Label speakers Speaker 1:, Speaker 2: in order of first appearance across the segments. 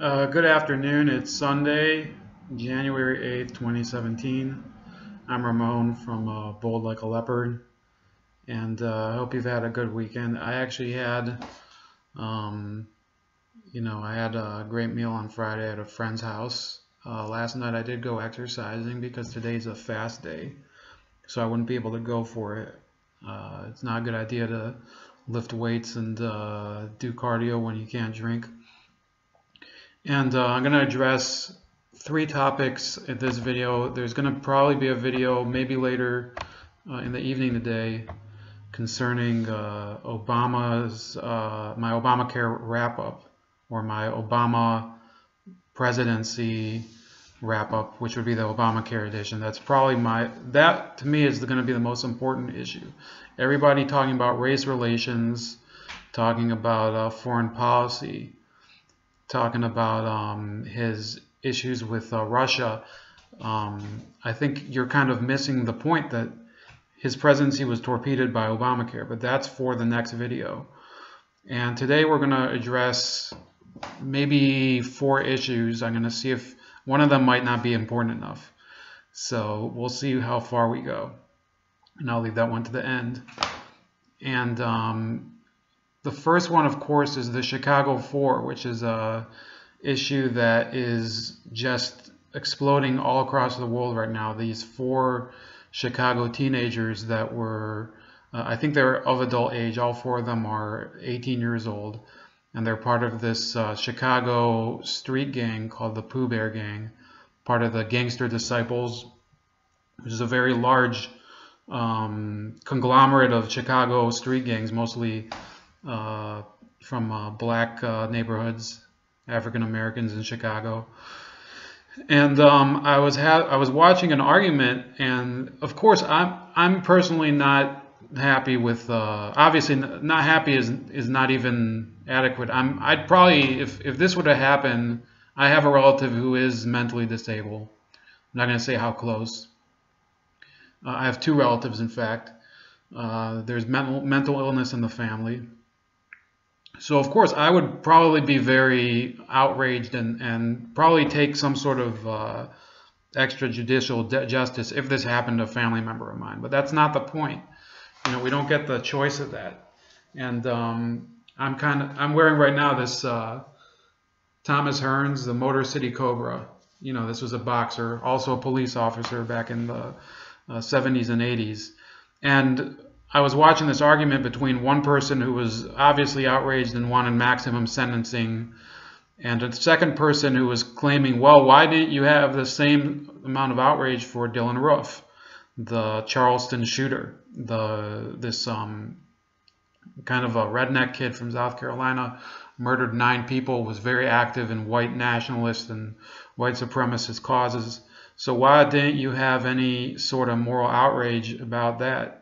Speaker 1: Good afternoon. It's Sunday, January 8th, 2017. I'm Ramon from Bold Like a Leopard, and I hope you've had a good weekend. I actually had, I had a great meal on Friday at a friend's house. Last night I did go exercising because today's a fast day, so I wouldn't be able to go for it. It's not a good idea to lift weights and do cardio when you can't drink. And I'm going to address three topics in this video. There's going to probably be a video maybe later in the evening today concerning Obama's my Obamacare wrap-up, or my Obama presidency wrap-up, which would be the Obamacare edition. That's probably that to me is going to be the most important issue. Everybody talking about race relations, talking about foreign policy, talking about his issues with Russia. I think you're kind of missing the point that his presidency was torpedoed by Obamacare, but that's for the next video. And today we're going to address maybe 4 issues. I'm going to see if one of them might not be important enough. So we'll see how far we go. And I'll leave that one to the end. And the first one, of course, is the Chicago 4, which is a issue that is just exploding all across the world right now. These 4 Chicago teenagers that were, I think they're of adult age. All 4 of them are 18 years old, and they're part of this Chicago street gang called the Pooh Bear Gang, part of the Gangster Disciples, which is a very large conglomerate of Chicago street gangs, mostly from black neighborhoods, African Americans in Chicago. And I was watching an argument, and of course I'm personally not happy with. Obviously, not happy is not even adequate. I'd probably, if this were to happen, I have a relative who is mentally disabled. I'm not going to say how close. I have 2 relatives, in fact. There's mental illness in the family. So, of course, I would probably be very outraged and probably take some sort of extrajudicial justice if this happened to a family member of mine. But that's not the point. You know, we don't get the choice of that. And I'm wearing right now this Thomas Hearns, the Motor City Cobra. You know, this was a boxer, also a police officer back in the 70s and 80s. And I was watching this argument between one person who was obviously outraged and wanted maximum sentencing, and a second person who was claiming, well, why didn't you have the same amount of outrage for Dylan Roof, the Charleston shooter, this kind of a redneck kid from South Carolina, murdered 9 people, was very active in white nationalist and white supremacist causes. So why didn't you have any sort of moral outrage about that?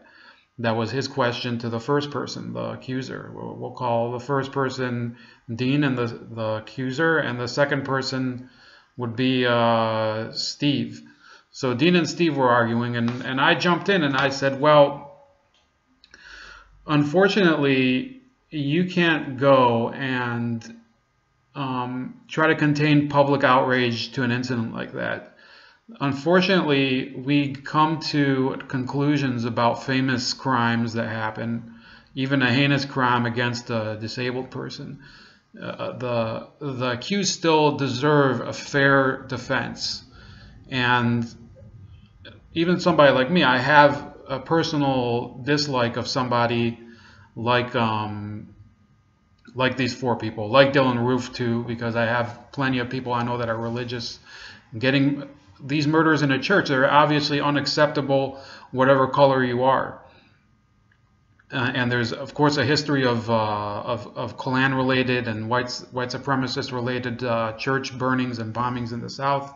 Speaker 1: That was his question to the first person, the accuser. We'll call the first person Dean and the accuser, and the second person would be Steve. So Dean and Steve were arguing, and I jumped in and I said, well, unfortunately, you can't go and try to contain public outrage to an incident like that. Unfortunately, we come to conclusions about famous crimes that happen, even a heinous crime against a disabled person. The accused still deserve a fair defense. And even somebody like me, I have a personal dislike of somebody like these 4 people, like Dylan Roof too, because I have plenty of people I know that are religious. Getting these murders in a church are obviously unacceptable, whatever color you are. And there's, of course, a history of Klan-related and white supremacist-related church burnings and bombings in the South.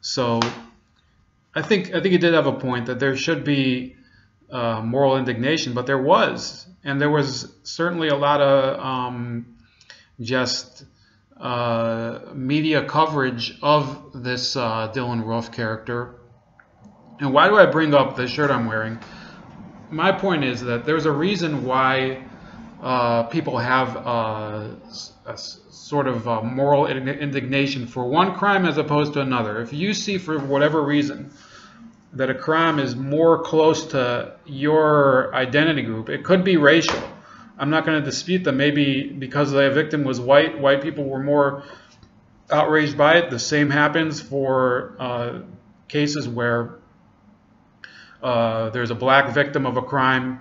Speaker 1: So I think he did have a point that there should be moral indignation, but there was, and there was certainly a lot of just media coverage of this Dylan Roof character. And why do I bring up the shirt I'm wearing? My point is that there's a reason why people have a sort of moral indignation for one crime as opposed to another. If you see for whatever reason that a crime is more close to your identity group, it could be racial. I'm not going to dispute that maybe because the victim was white people were more outraged by it. The same happens for cases where there's a black victim of a crime.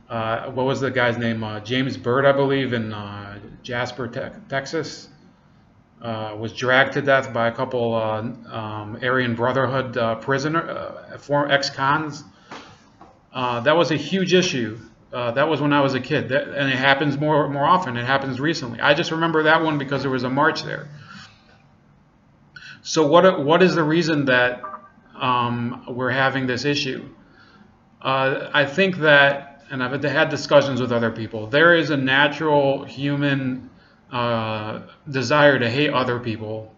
Speaker 1: What was the guy's name? James Byrd, I believe, in Jasper, Texas, was dragged to death by a couple Aryan Brotherhood former ex-cons. That was a huge issue. That was when I was a kid, and it happens more often. It happens recently. I just remember that one because there was a march there. So what is the reason that we're having this issue? I think that, and I've had discussions with other people, there is a natural human desire to hate other people.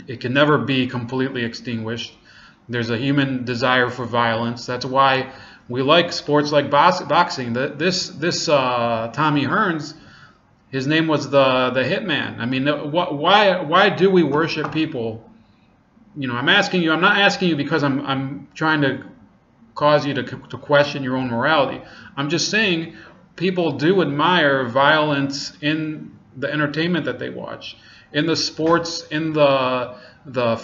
Speaker 1: It can never be completely extinguished. There's a human desire for violence. That's why we like sports like boxing. This Tommy Hearns, his name was the Hitman. I mean, why do we worship people? You know, I'm asking you. I'm not asking you because I'm trying to cause you to question your own morality. I'm just saying people do admire violence in the entertainment that they watch, in the sports, in the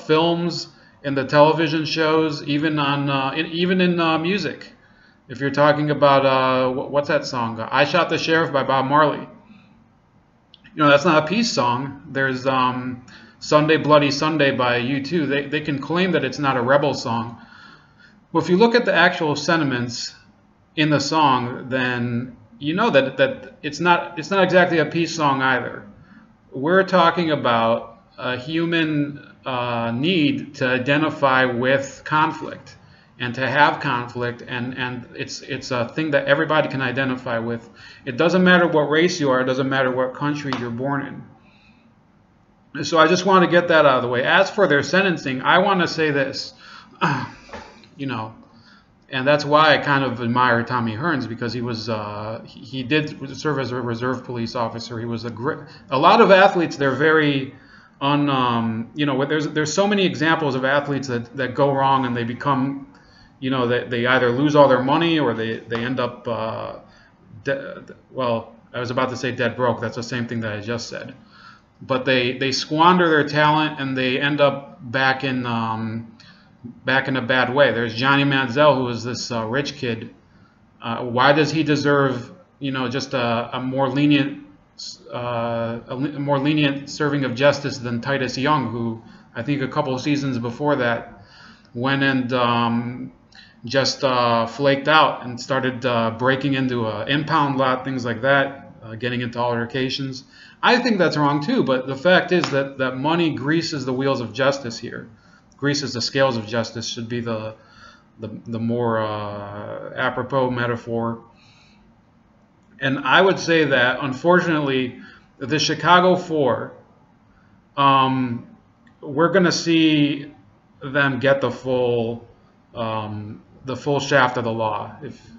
Speaker 1: films, in the television shows, even in music. If you're talking about what's that song? "I Shot the Sheriff" by Bob Marley. You know, that's not a peace song. There's "Sunday Bloody Sunday" by U2. They can claim that it's not a rebel song. Well, if you look at the actual sentiments in the song, then you know that it's not exactly a peace song either. We're talking about a human need to identify with conflict and to have conflict, and it's a thing that everybody can identify with. It doesn't matter what race you are. It doesn't matter what country you're born in. So I just want to get that out of the way. As for their sentencing, I want to say this. You know, and that's why I kind of admire Tommy Hearns, because he did serve as a reserve police officer. He was a lot of athletes. They're very you know, there's so many examples of athletes that go wrong and they become, you know, they either lose all their money or they end up well, I was about to say dead broke. That's the same thing that I just said. But they squander their talent and they end up back in a bad way. There's Johnny Manziel, who is this rich kid. Why does he deserve, you know, just a more lenient serving of justice than Titus Young, who I think a couple of seasons before that went and just flaked out and started breaking into an impound lot, things like that, getting into altercations. I think that's wrong too, but the fact is that money greases the wheels of justice here. Greases the scales of justice should be the more apropos metaphor. And I would say that, unfortunately, the Chicago Four, we're going to see them get the full shaft of the law,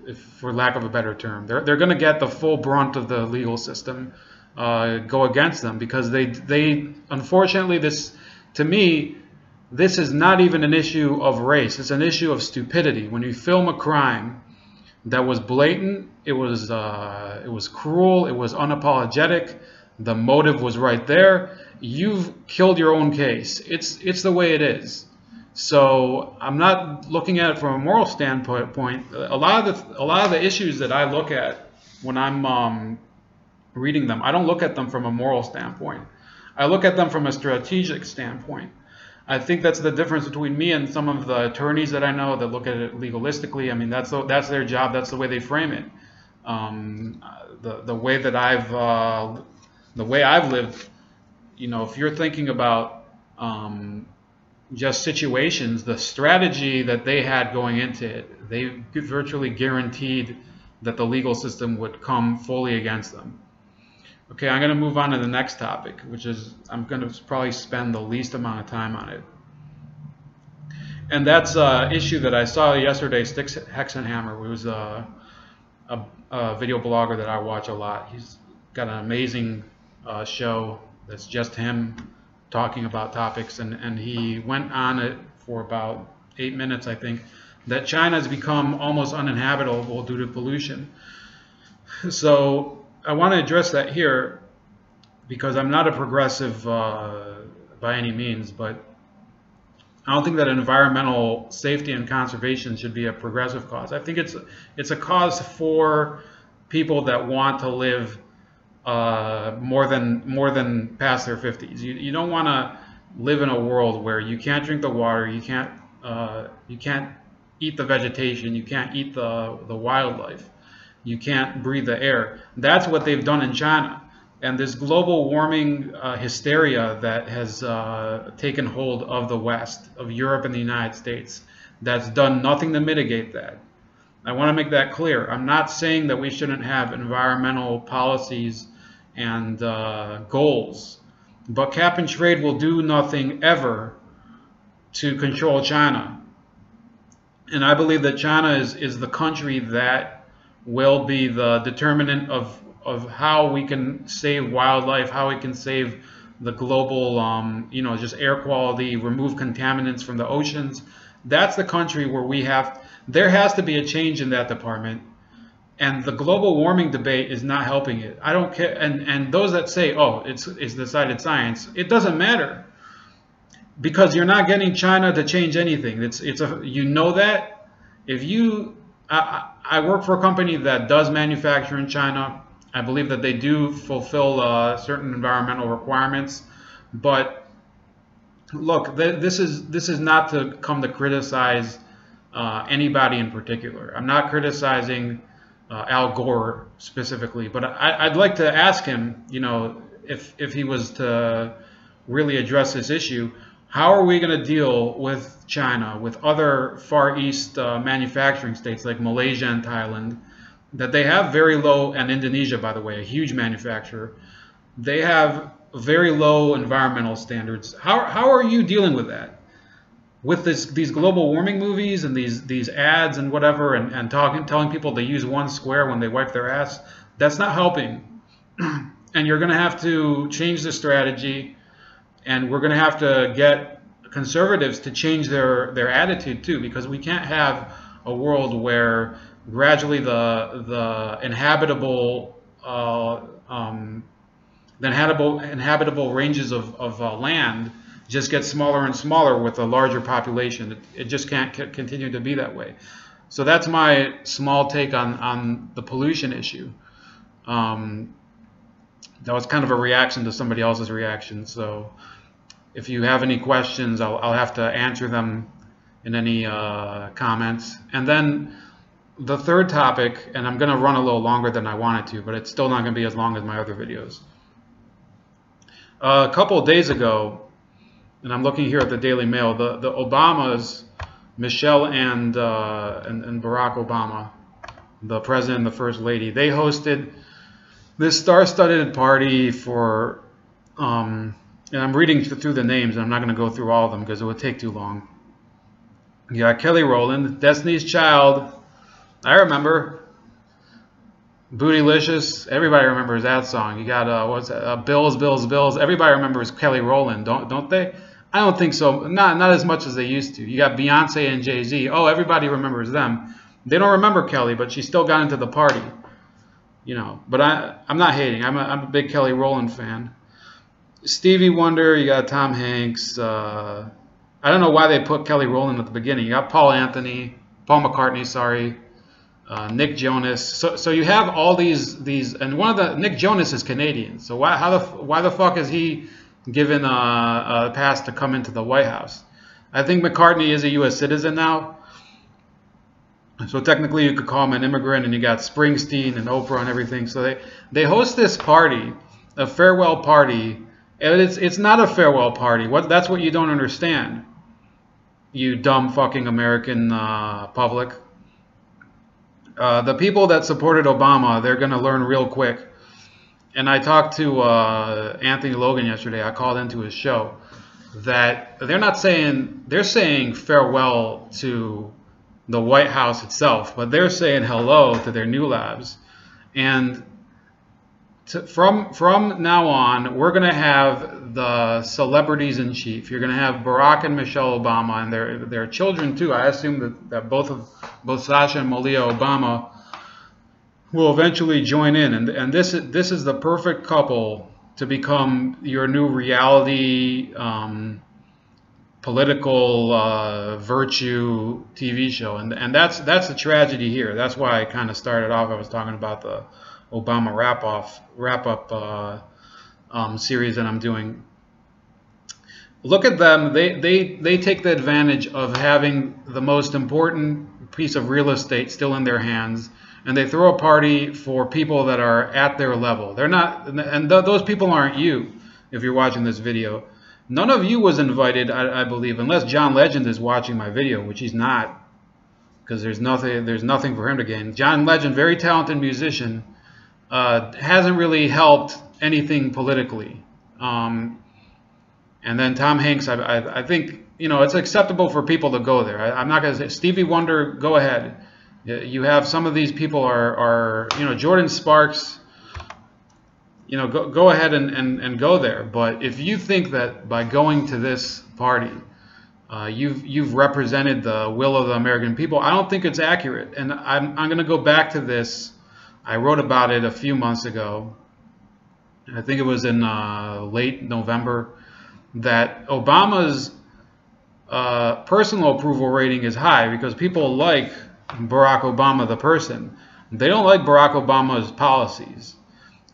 Speaker 1: if for lack of a better term. They're going to get the full brunt of the legal system go against them, because they unfortunately, this, to me, this is not even an issue of race. It's an issue of stupidity. When you film a crime that was blatant, it was cruel, it was unapologetic, the motive was right there, you've killed your own case. It's the way it is. So I'm not looking at it from a moral standpoint. A lot of the issues that I look at when I'm reading them, I don't look at them from a moral standpoint. I look at them from a strategic standpoint. I think that's the difference between me and some of the attorneys that I know that look at it legalistically. I mean, that's their job. That's the way they frame it. The way that I've lived, you know, if you're thinking about just situations, the strategy that they had going into it, they virtually guaranteed that the legal system would come fully against them. Okay, I'm going to move on to the next topic, which is, I'm going to probably spend the least amount of time on it. And that's an issue that I saw yesterday, Sticks Hexenhammer. It was a video blogger that I watch a lot. He's got an amazing show that's just him talking about topics, and he went on it for about 8 minutes, I think, that China has become almost uninhabitable due to pollution. So I want to address that here because I'm not a progressive by any means, but I don't think that environmental safety and conservation should be a progressive cause. I think it's a cause for people that want to live more than past their 50s. You don't want to live in a world where you can't drink the water, you can't eat the vegetation, you can't eat the wildlife, you can't breathe the air. That's what they've done in China. And this global warming hysteria that has taken hold of the West, of Europe and the United States, that's done nothing to mitigate that. I want to make that clear. I'm not saying that we shouldn't have environmental policies and goals, but cap and trade will do nothing ever to control China. And I believe that China is the country that will be the determinant of how we can save wildlife, how we can save the global, just air quality, remove contaminants from the oceans. That's the country where there has to be a change in that department. And the global warming debate is not helping it. I don't care. And those that say, oh, it's decided science, it doesn't matter. Because you're not getting China to change anything. You know that. If you, I work for a company that does manufacture in China. I believe that they do fulfill certain environmental requirements, but look, this is not to come to criticize anybody in particular. I'm not criticizing Al Gore specifically, but I'd like to ask him, if he was to really address this issue, how are we going to deal with China, with other Far East manufacturing states like Malaysia and Thailand, that they have very low, and Indonesia, by the way, a huge manufacturer, they have very low environmental standards. How are you dealing with that? With these global warming movies and these ads and whatever, and telling people to use one square when they wipe their ass, that's not helping. And you're going to have to change the strategy, and we're going to have to get conservatives to change their attitude too, because we can't have a world where gradually the inhabitable ranges of land just get smaller and smaller with a larger population. It just can't continue to be that way. So that's my small take on the pollution issue. That was kind of a reaction to somebody else's reaction. So if you have any questions, I'll have to answer them in any comments. And then the third topic, and I'm going to run a little longer than I wanted to, but it's still not going to be as long as my other videos. A couple of days ago, and I'm looking here at the Daily Mail, the Obamas, Michelle and Barack Obama, the president and the first lady, they hosted this star-studded party for, and I'm reading through the names, and I'm not going to go through all of them because it would take too long. You got Kelly Rowland, Destiny's Child, I remember. Bootylicious, everybody remembers that song. You got what's that? Bills, Bills, Bills. Everybody remembers Kelly Rowland, don't they? I don't think so. Not as much as they used to. You got Beyonce and Jay-Z. Oh, everybody remembers them. They don't remember Kelly, but she still got into the party. But I'm not hating. I'm a big Kelly Rowland fan. Stevie Wonder. You got Tom Hanks. I don't know why they put Kelly Rowland at the beginning. You got Paul McCartney. Sorry. Nick Jonas. So you have all these, and Nick Jonas is Canadian. So why the fuck is he given a pass to come into the White House? I think McCartney is a U.S. citizen now. So technically you could call him an immigrant, and you got Springsteen and Oprah and everything. So they host this party, a farewell party, and it's not a farewell party. That's what you don't understand, you dumb fucking American public. The people that supported Obama, they're going to learn real quick. And I talked to Anthony Logan yesterday. I called into his show. That they're saying farewell to the White House itself, but they're saying hello to their new labs. And from now on, we're going to have the celebrities in chief. You're going to have Barack and Michelle Obama, and their children too. I assume that both Sasha and Malia Obama will eventually join in, and this is the perfect couple to become your new reality political virtue TV show, and that's the tragedy here. That's why I kind of started off. I was talking about the Obama wrap-up series that I'm doing. Look at them. They take the advantage of having the most important piece of real estate still in their hands, and they throw a party for people that are at their level. They're not, and those people aren't you. If you're watching this video, none of you was invited, I believe, unless John Legend is watching my video, which he's not, because there's nothing for him to gain. John Legend, very talented musician, hasn't really helped anything politically. And then Tom Hanks, I think, you know, it's acceptable for people to go there. I'm not going to say Stevie Wonder, go ahead. You have some of these people are you know, Jordan Sparks, you know, go ahead and go there. But if you think that by going to this party, you've represented the will of the American people, I don't think it's accurate. And I'm going to go back to this. I wrote about it a few months ago. I think it was in late November, that Obama's personal approval rating is high because people like Barack Obama the person. They don't like Barack Obama's policies.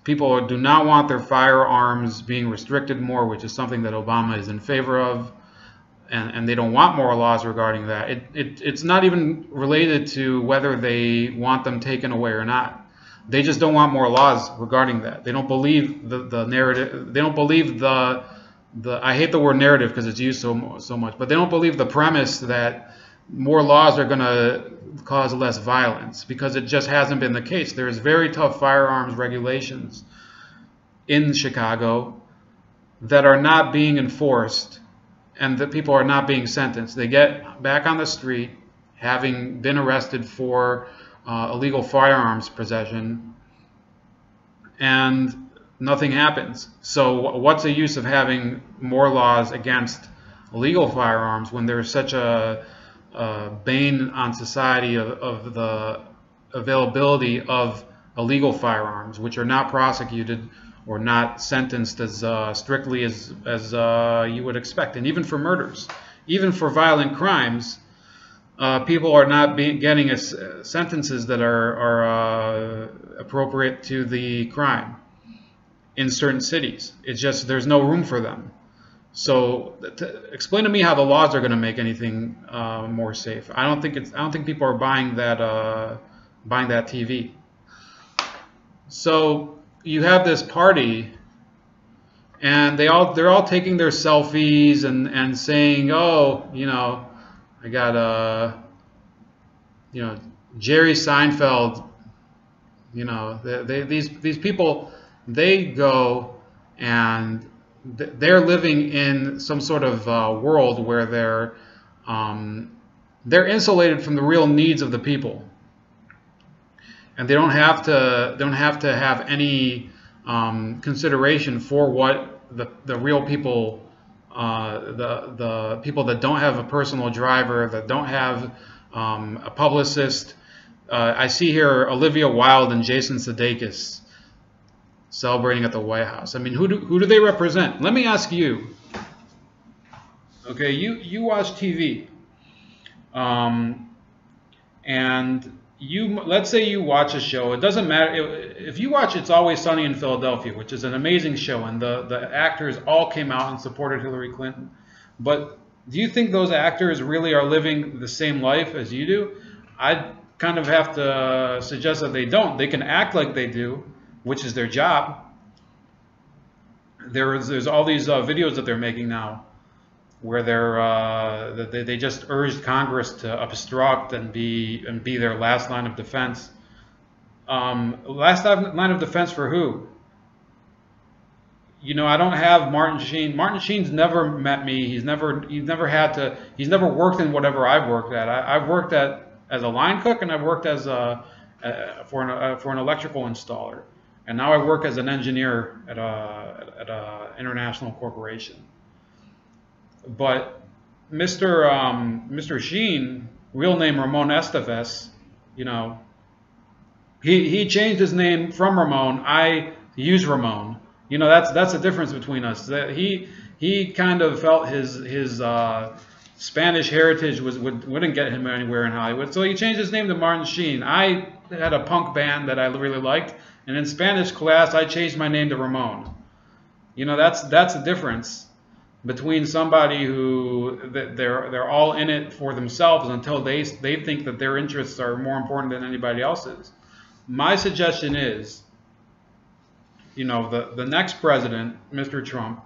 Speaker 1: People do not want their firearms being restricted more, which is something that Obama is in favor of, and they don't want more laws regarding that. It's not even related to whether they want them taken away or not. They just don't want more laws regarding that. They don't believe the narrative. They don't believe the I hate the word narrative because it's used so much, but they don't believe the premise that more laws are going to cause less violence, because it just hasn't been the case. There's very tough firearms regulations in Chicago that are not being enforced, and that people are not being sentenced. They get back on the street having been arrested for illegal firearms possession, and nothing happens. So what's the use of having more laws against illegal firearms when there's such a bane on society of the availability of illegal firearms, which are not prosecuted or not sentenced as strictly as you would expect. And even for murders, even for violent crimes, people are not getting sentences that are appropriate to the crime in certain cities. It's just there's no room for them. So explain to me how the laws are going to make anything more safe. I don't think people are buying that TV. So you have this party, and they're all taking their selfies and saying, oh, you know, I got you know, Jerry Seinfeld. You know, these people, they go and they're living in some sort of world where they're insulated from the real needs of the people, and they don't have to have any consideration for what the real people, the people that don't have a personal driver, that don't have a publicist. I see here Olivia Wilde and Jason Sudeikis celebrating at the White House. I mean, who do they represent? Let me ask you. Okay, you watch TV, and let's say you watch a show. It doesn't matter if you watch It's Always Sunny in Philadelphia, which is an amazing show, and the actors all came out and supported Hillary Clinton. But do you think those actors really are living the same life as you do? I kind of have to suggest that they don't. They can act like they do, which is their job. There's all these videos that they're making now, where they just urged Congress to obstruct and be their last line of defense. Last line of defense for who? You know, I don't have Martin Sheen. Martin Sheen's never met me. He's never worked in whatever I've worked at. I've worked at as a line cook, and I've worked as for an electrical installer, and now I work as an engineer at a international corporation. But Mr. Sheen, real name Ramon Estevez, you know, he changed his name from Ramon. I use Ramon. You know, that's the difference between us. That he kind of felt his Spanish heritage wouldn't get him anywhere in Hollywood, so he changed his name to Martin Sheen. I had a punk band that I really liked, and in Spanish class I changed my name to Ramon. You know, that's the difference between somebody who they're all in it for themselves until they think that their interests are more important than anybody else's. My suggestion is, you know, the next president, Mr. Trump,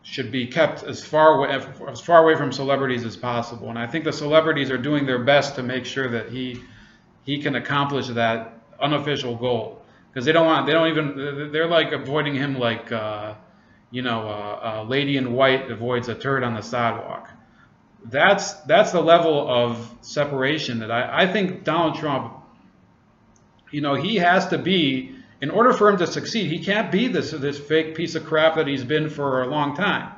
Speaker 1: should be kept as far away from celebrities as possible, and I think the celebrities are doing their best to make sure that he can accomplish that unofficial goal, because they're like avoiding him like you know, a lady in white avoids a turd on the sidewalk. That's the level of separation that I think Donald Trump, you know, he has to be, in order for him to succeed, he can't be this fake piece of crap that he's been for a long time.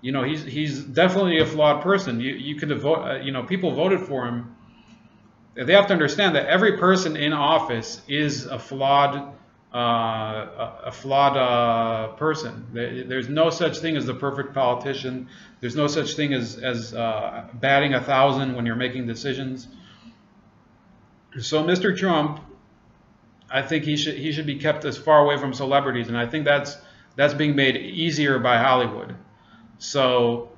Speaker 1: You know, he's definitely a flawed person. You could vote, you know, people voted for him. They have to understand that every person in office is a flawed person. There's no such thing as the perfect politician. There's no such thing as batting 1,000 when you're making decisions. So Mr. Trump, I think he should be kept as far away from celebrities, and I think that's being made easier by Hollywood. So,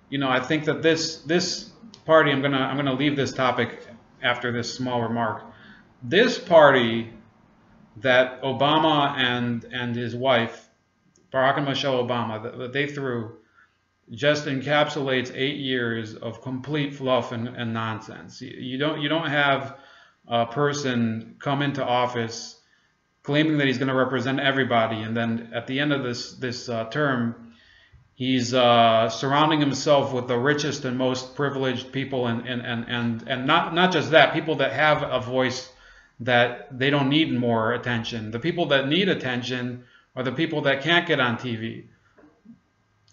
Speaker 1: you know, I think that this party, I'm gonna leave this topic after this small remark. This party that Obama and his wife, Barack and Michelle Obama, that they threw, just encapsulates 8 years of complete fluff and nonsense. You don't have a person come into office claiming that he's going to represent everybody, and then at the end of this term, he's surrounding himself with the richest and most privileged people, and not just that, people that have a voice that they don't need more attention. The people that need attention are the people that can't get on TV,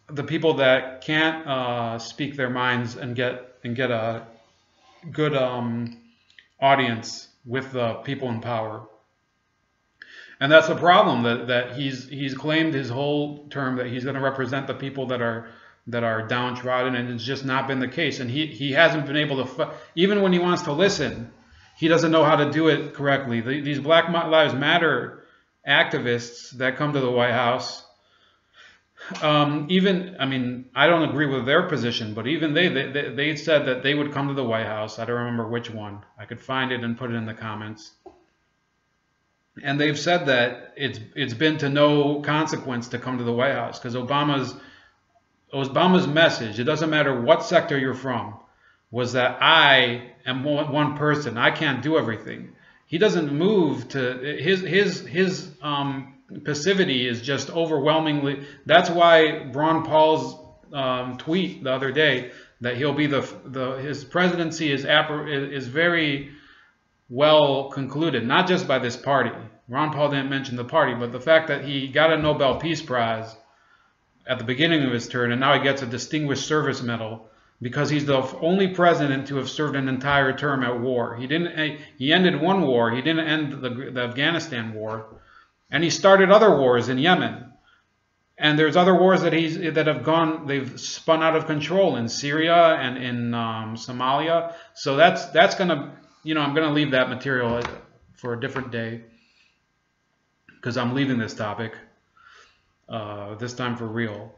Speaker 1: the people that can't speak their minds and get a good audience with the people in power. And that's a problem that he's claimed his whole term that he's going to represent the people that are downtrodden, and it's just not been the case. And he hasn't been able to, even when he wants to listen, he doesn't know how to do it correctly. These Black Lives Matter activists that come to the White House, I mean, I don't agree with their position, but even they said that they would come to the White House. I don't remember which one. I could find it and put it in the comments. And they've said that it's been to no consequence to come to the White House, because Obama's message, it doesn't matter what sector you're from, was that I am one person. I can't do everything. He doesn't move to his passivity is just overwhelmingly. That's why Ron Paul's tweet the other day that he'll be his presidency is very well concluded, not just by this party. Ron Paul didn't mention the party, but the fact that he got a Nobel Peace Prize at the beginning of his term, and now he gets a Distinguished Service Medal because he's the only president to have served an entire term at war. He ended one war. He didn't end the Afghanistan war, and he started other wars in Yemen. And there's other wars they've spun out of control in Syria and in Somalia. So that's gonna, you know, I'm gonna leave that material for a different day, because I'm leaving this topic this time for real.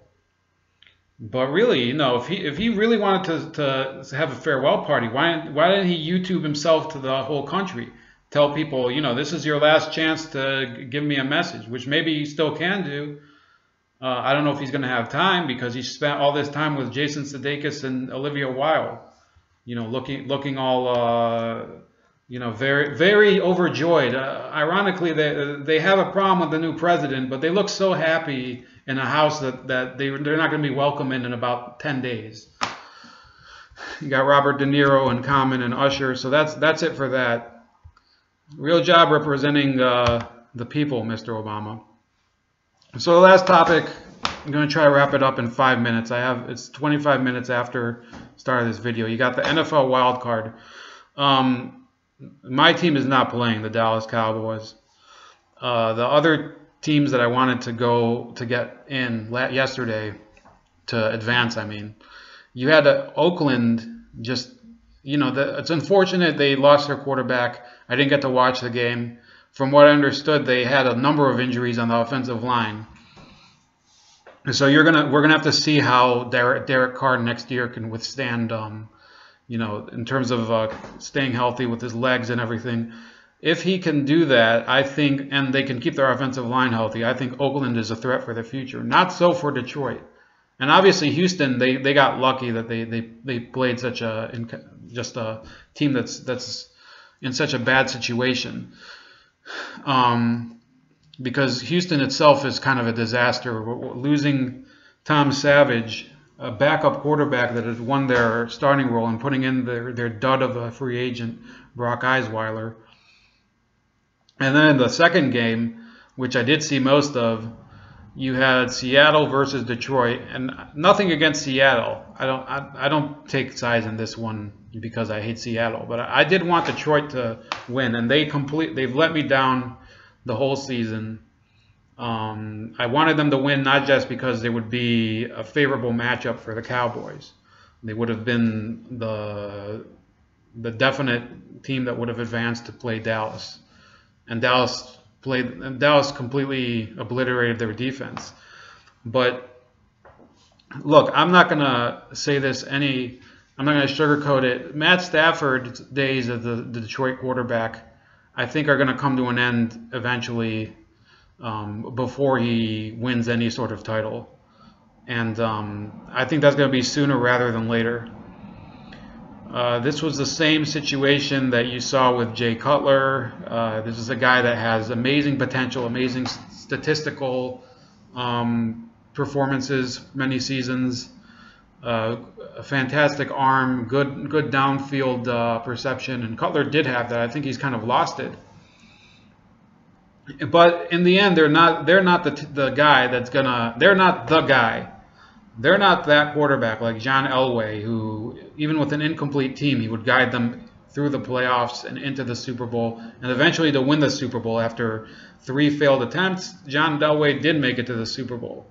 Speaker 1: But really, you know, if he really wanted to have a farewell party, why didn't he YouTube himself to the whole country? Tell people, you know, this is your last chance to give me a message, which maybe he still can do. I don't know if he's going to have time, because he spent all this time with Jason Sudeikis and Olivia Wilde, you know, looking all, you know, very, very overjoyed. Ironically, they have a problem with the new president, but they look so happy in a house that they're not going to be welcome in about 10 days. You got Robert De Niro and Common and Usher. So that's it for that. Real job representing the people, Mr. Obama. So the last topic, I'm going to try to wrap it up in 5 minutes. It's 25 minutes after start of this video. You got the NFL wild card. My team is not playing, the Dallas Cowboys. The other teams that I wanted to go to get in yesterday to advance, I mean, you had Oakland just, it's unfortunate they lost their quarterback. I didn't get to watch the game. From what I understood, they had a number of injuries on the offensive line. So we're gonna have to see how Derek Carr next year can withstand, in terms of staying healthy with his legs and everything. If he can do that, I think, and they can keep their offensive line healthy, I think Oakland is a threat for the future. Not so for Detroit. And obviously Houston, they got lucky that they played such a team that's in such a bad situation. Because Houston itself is kind of a disaster. Losing Tom Savage, a backup quarterback that has won their starting role, and putting in their dud of a free agent, Brock Osweiler. And then in the second game, which I did see most of, you had Seattle versus Detroit, and nothing against Seattle. I don't take sides in this one because I hate Seattle, but I did want Detroit to win, and they've let me down the whole season. I wanted them to win not just because they would be a favorable matchup for the Cowboys. They would have been the definite team that would have advanced to play Dallas, and Dallas completely obliterated their defense. But look, I'm not gonna say this I'm not gonna sugarcoat it. Matt Stafford's days as the Detroit quarterback, I think, are going to come to an end eventually, before he wins any sort of title. And I think that's going to be sooner rather than later. This was the same situation that you saw with Jay Cutler. This is a guy that has amazing potential, amazing statistical performances, many seasons, a fantastic arm, good downfield perception, and Cutler did have that. I think he's kind of lost it. But in the end, they're not the guy that's gonna. They're not the guy. They're not that quarterback like John Elway, who even with an incomplete team, he would guide them through the playoffs and into the Super Bowl, and eventually to win the Super Bowl after 3 failed attempts. John Elway did make it to the Super Bowl.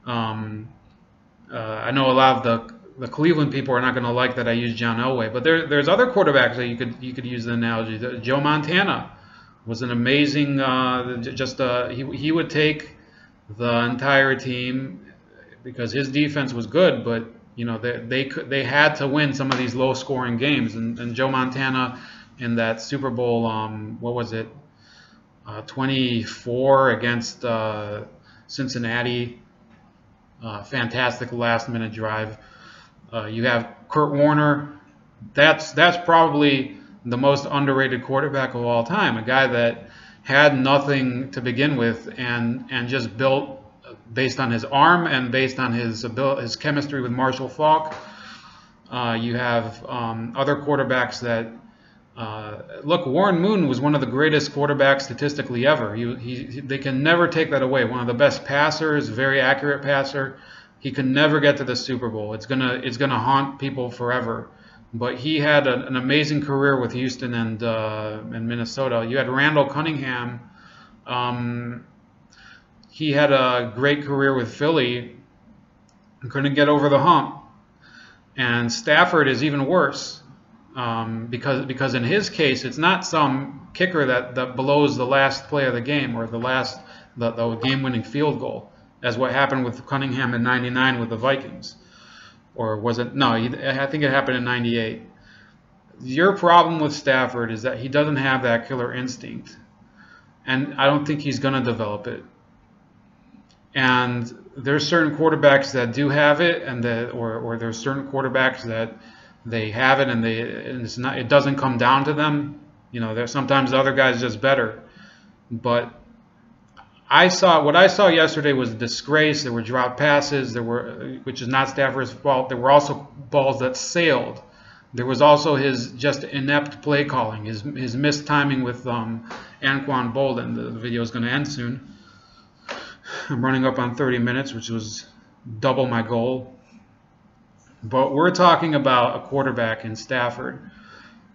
Speaker 1: I know a lot of the Cleveland people are not going to like that I use John Elway, but there's other quarterbacks that you could use the analogy. Joe Montana was an amazing. He would take the entire team because his defense was good, but they had to win some of these low scoring games, and Joe Montana in that Super Bowl, what was it, 24 against Cincinnati. Fantastic last-minute drive. You have Kurt Warner. That's probably the most underrated quarterback of all time. A guy that had nothing to begin with and just built based on his arm and based on his chemistry with Marshall Faulk. You have other quarterbacks that look. Warren Moon was one of the greatest quarterbacks statistically ever. They can never take that away. One of the best passers, very accurate passer. He could never get to the Super Bowl. It's gonna haunt people forever. But he had an amazing career with Houston and Minnesota. You had Randall Cunningham. He had a great career with Philly. Couldn't get over the hump. And Stafford is even worse. Because in his case, it's not some kicker that blows the last play of the game or the game-winning field goal, as what happened with Cunningham in '99 with the Vikings. Or was it? No, I think it happened in '98. Your problem with Stafford is that he doesn't have that killer instinct, and I don't think he's going to develop it. And there's certain quarterbacks that do have it, or there's certain quarterbacks that they have it, and it's not. It doesn't come down to them. There's sometimes the other guy's just better. But what I saw yesterday was a disgrace. There were dropped passes. Which is not Stafford's fault. There were also balls that sailed. There was also his just inept play calling, his missed timing with Anquan Bolden. The video is going to end soon. I'm running up on 30 minutes, which was double my goal. But we're talking about a quarterback in Stafford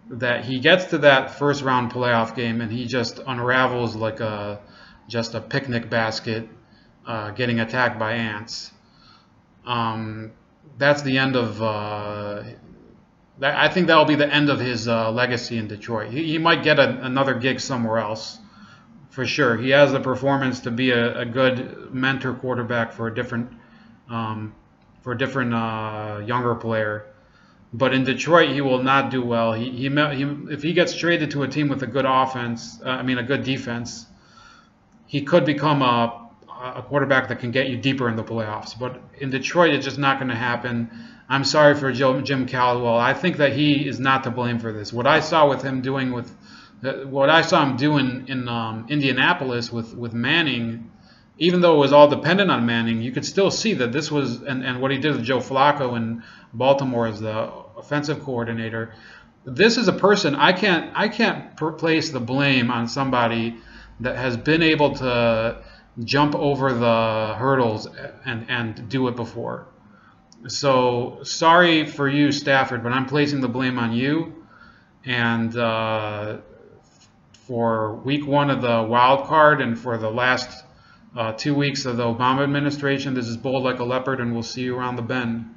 Speaker 1: that he gets to that first round playoff game and he just unravels like just a picnic basket getting attacked by ants. That's the end of I think that will be the end of his legacy in Detroit. He might get another gig somewhere else for sure. He has the performance to be a good mentor quarterback for a different younger player. But in Detroit, he will not do well. If he gets traded to a team with a good offense, a good defense, he could become a quarterback that can get you deeper in the playoffs. But in Detroit, it's just not going to happen. I'm sorry for Jim Caldwell. I think that he is not to blame for this. What I saw him doing in Indianapolis with Manning, even though it was all dependent on Manning, you could still see that this was, and what he did with Joe Flacco in Baltimore as the offensive coordinator. This is a person I can't place the blame on somebody that has been able to jump over the hurdles and do it before. So sorry for you, Stafford, but I'm placing the blame on you. And for week 1 of the wild card and for the last 2 weeks of the Obama administration, this is bold like a leopard, and we'll see you around the bend.